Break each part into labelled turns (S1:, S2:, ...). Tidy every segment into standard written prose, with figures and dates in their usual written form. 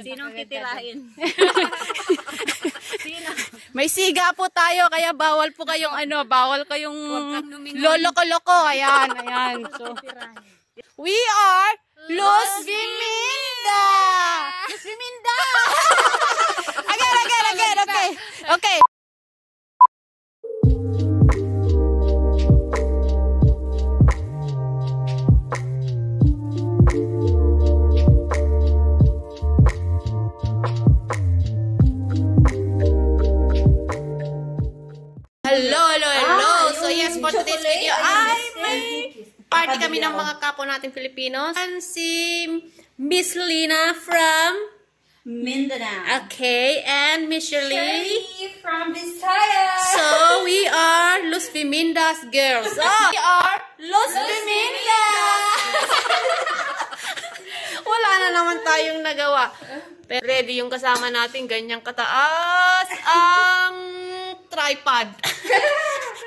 S1: Sinong titirahin? Sino?
S2: May siga po tayo, kaya bawal po kayong bawal kayong loloko-loko. Ayan, ayan. So, we are Los Biminda! Los Biminda! Again, okay. Hello. So yes, for today's video ay may party kami ng mga kapwa natin Filipinos. And si Miss Lina from
S1: Mindanao.
S2: Okay, and Miss Shirley
S1: from Visayas.
S2: So we are Los Bimindas girls. So we are Los Bimindas. Wala na naman tayong nagawa. Pero ready yung kasama natin, ganyang kataas ang tripod.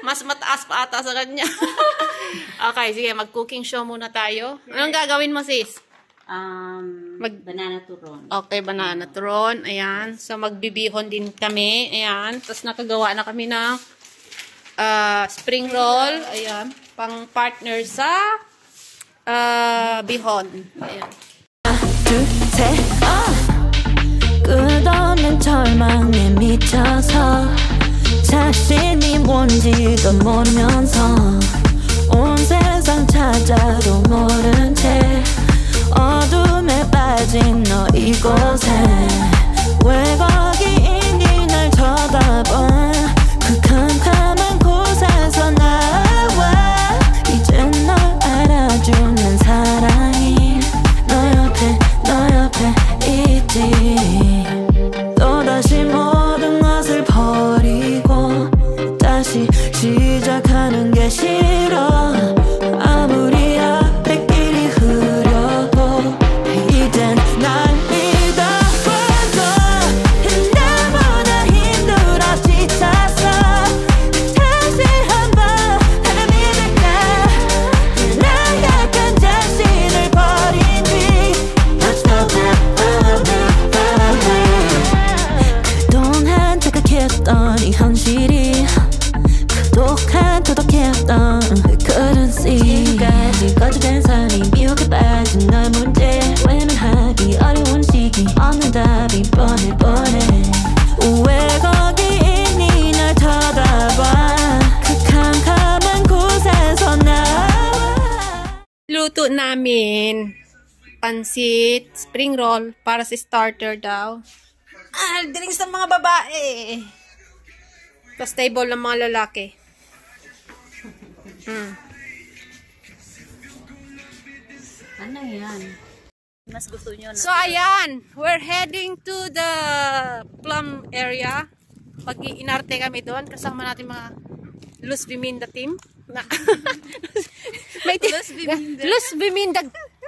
S2: Mas mataas pa ata sa kanya. Okay, sige, mag-cooking show muna tayo. Anong gagawin mo, sis?
S1: Banana turon.
S2: Okay, banana turon. Ayan. So, magbibihon din kami. Ayan. Tapos, nakagawa na kami ng spring roll. Ayan. Pang partner sa bihon. Ayan.
S3: 끝없는 절망에 미쳐서 자신이 뭔지도 모르면서 온 세상 찾아도 모른 채 어둠에 빠진 너 이곳에 왜 거기 있니 날 쳐다봐 그 캄캄한 곳에서 나와 이젠 널 알아주는 사랑이 너 옆에 있지 또다시 모든 것을 버리고 다시 시작하는 게 싫어 아무리 앞에 길이 흐려도 이젠 날 믿어봐줘 나보다 힘들어 지쳐서 다시 한번 나를 믿을까 나약한 자신을 버린 뒤 그동안 자각했던 이 현실이 독한 도덕했던 couldn't see 지금까지 거짓된 삶이 미혹에 빠진 널 문제 외면하기 어려운 시기 없는 답이 뻔해 왜 거기 있니 날 쳐다봐 그 캄캄한 곳에서 나와
S2: Luto namin pansit, spring roll para sa starter daw. Dinig sa mga babae. Tapos table ng mga lalaki.
S1: Ano yan? Mas gusto nyo na.
S2: So, ayan. We're heading to the plum area. Pag-iinarte kami doon. Kasama natin mga Los Biminda team. May Los Biminda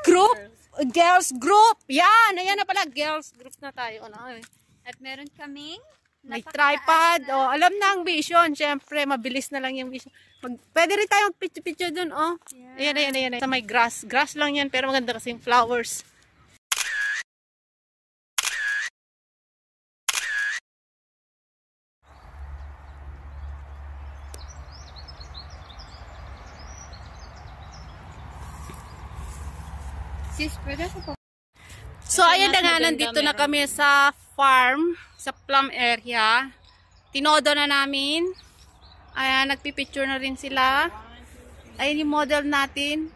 S2: group. Girls group. Yan. Ayan na pala. Girls group na tayo.
S1: At meron kaming
S2: may tripod. Oh, alam na ang vision. Siyempre, mabilis na lang yung vision. Pwede rin tayong picture dun, oh. Yeah. Ayan. Sa may grass. Grass lang yan, pero maganda kasi yung flowers.
S1: sis, pwede ko pa.
S2: So, ayan na nga, nandito na kami sa farm, sa plum area. Tinodo na namin. Ayan, nagpipicture na rin sila. Ayan yung model natin.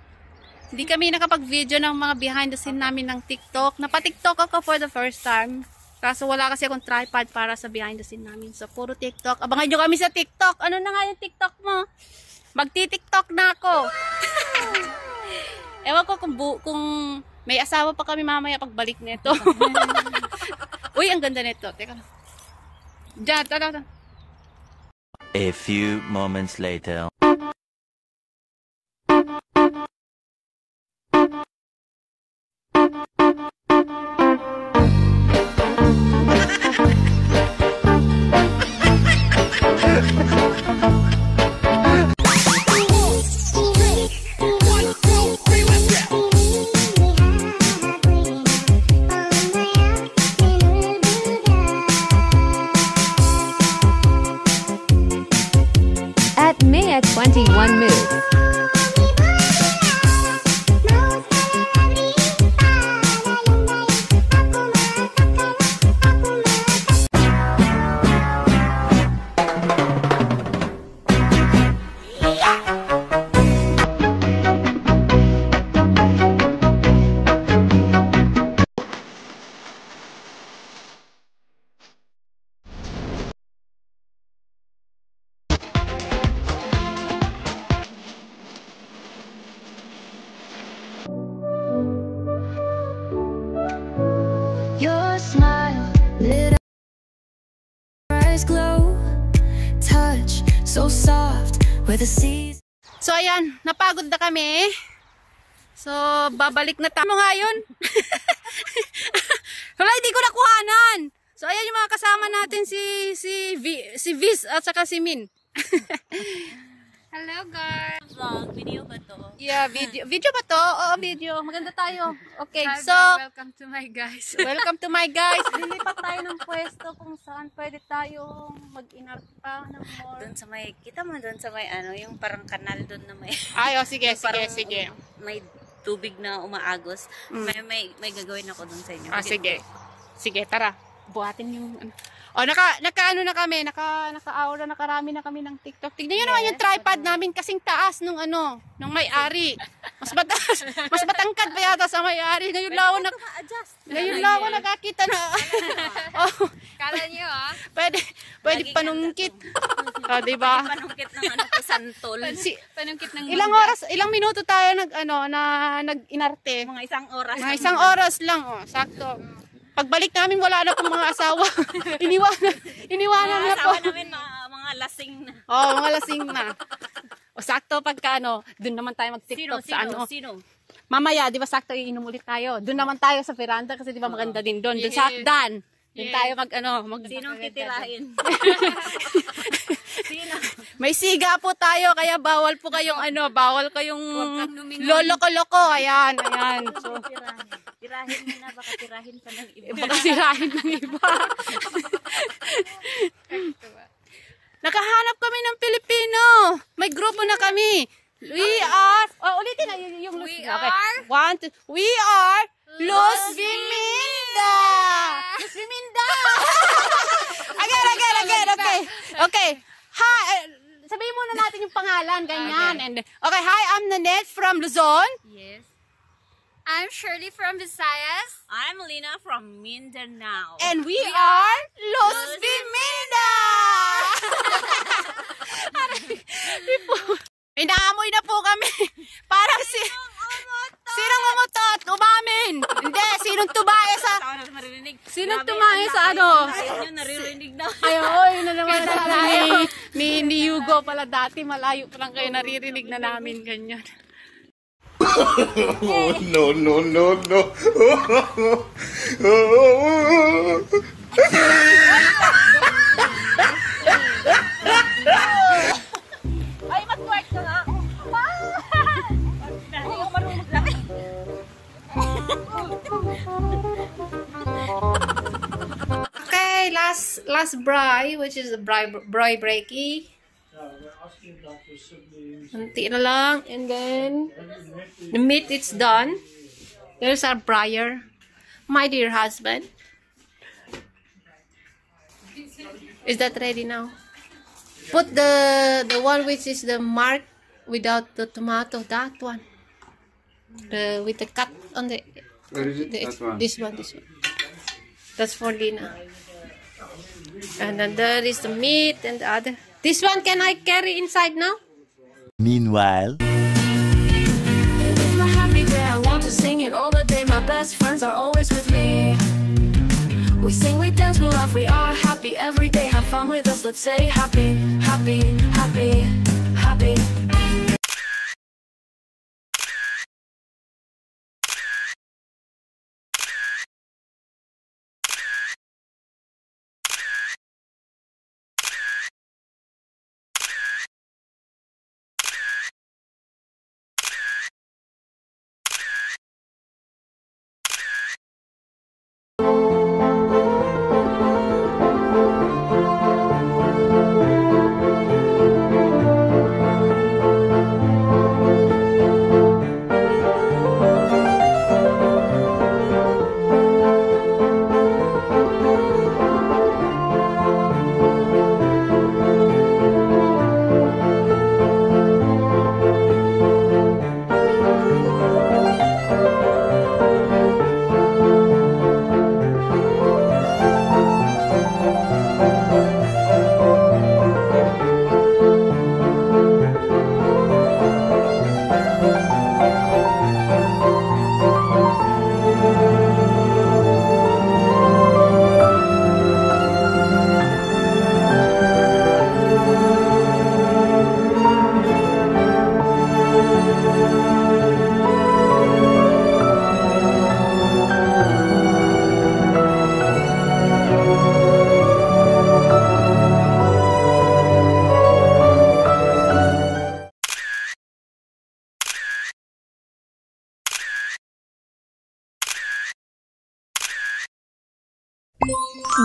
S2: Hindi kami nakapag-video ng mga behind the scene namin ng TikTok. Napa-TikTok ako for the first time. Kaso wala kasi akong tripod para sa behind the scene namin. So, puro TikTok. Abangan nyo kami sa TikTok. Ano na nga yung TikTok mo? Magti-TikTok na ako. Ewan ko kung may asawa pa kami mamaya pagbalik nito. Uy, ang ganda nito. Teka lang. Diyan, tara.
S4: A few moments later.
S3: smile lit up, eyes glow, touch so soft where the seas.
S2: So ayan, napagod na kami. So babalik na tayo ngayon. Wala, hindi ko nakuhanan. So ayan yung mga kasama natin, si Viz at saka si Min. Hello guys.
S1: Vlog, video ba to?
S2: Yeah, video. Video ba to? Oo, video. Maganda tayo. Okay,
S1: Hi,
S2: so
S1: welcome to my guys.
S2: welcome to my guys. Lilipat tayo ng pwesto kung saan pwede tayong mag-inart pa ng more.
S1: Doon sa may, kita mo doon sa may ano, yung parang kanal doon na may,
S2: Ay, oh, sige, sige,
S1: parang
S2: sige.
S1: may tubig na umaagos. May gagawin ako doon sa inyo.
S2: Ah, sige. Sige, tara. Buhatin yung ano. Oh, naka-ano na kami, naka-aura, nakarami na kami ng TikTok. Tignan nyo naman yung tripod namin kasing taas nung ano, nung may-ari. Mas matangkad pa yata sa may-ari. Ngayon lang ako nakakita na. Oh,
S1: Kala nyo
S2: pwede panungkit. Oh, diba?
S1: panungkit ng ano ko, santol.
S2: Panungkit ng ilang minuto tayo nag-inarte.
S1: Mga isang oras.
S2: Mga isang oras lang, oh, sakto. Pagbalik namin, wala na pong mga asawa. Iniwanan na po.
S1: Asawa namin mga lasing na.
S2: Oh, mga lasing na. O sakto pagka ano, doon naman tayo mag-TikTok sa ano.
S1: Sino?
S2: Mamaya, 'di ba sakto iinom ulit tayo. Doon naman tayo sa veranda kasi 'di ba maganda din doon. Doon sa Akdan. Doon tayo
S1: Sinong titirahin? Sino?
S2: May siga po tayo kaya bawal kayong lolo-loko. Ayan. So,
S1: Tirahin mo na, baka tirahin ka ng iba.
S2: baka sirahin ng iba. Nakahanap kami ng Pilipino. May grupo na kami. We are, ulitin na yung Luz. We are Luz Biminda. Luz Biminda. Again. Okay. Hi, sabihin muna natin yung pangalan, ganyan. Okay, hi, I'm Nanette from Luzon.
S1: Yes.
S5: I'm Shirley from Visayas.
S1: I'm Lina from Mindanao.
S2: And we are Luz Biminda. Inaamoy na po kami. Parang sinong umutot? Umamin. Hindi, sinong tumae sa... Sinong tumae sa ano?
S1: Ayun, naririnig na.
S2: Ay, na naman sa ni Hugo pala dati. Malayo pa lang kayo naririnig na namin. Ganyan.
S6: Oh, no.
S2: Ay, mag-work ka nga. Hindi ko marunong lang. Okay, last braai, which is the braai breaky. Unti na lang, and then the meat it's done. There's our braaier, my dear husband. Is that ready now? Put the one which is the mark without the tomato, that one. With the cut on the.
S7: Where is it? That one.
S2: This one. That's for Lina. And then there is the meat and the other. This one can I carry inside now?
S4: Meanwhile,
S3: It's my happy day, I want to sing it all the day. My best friends are always with me. We sing, we dance, we laugh, we are happy every day. Have fun with us, let's say happy, happy, happy, happy.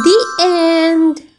S6: The end.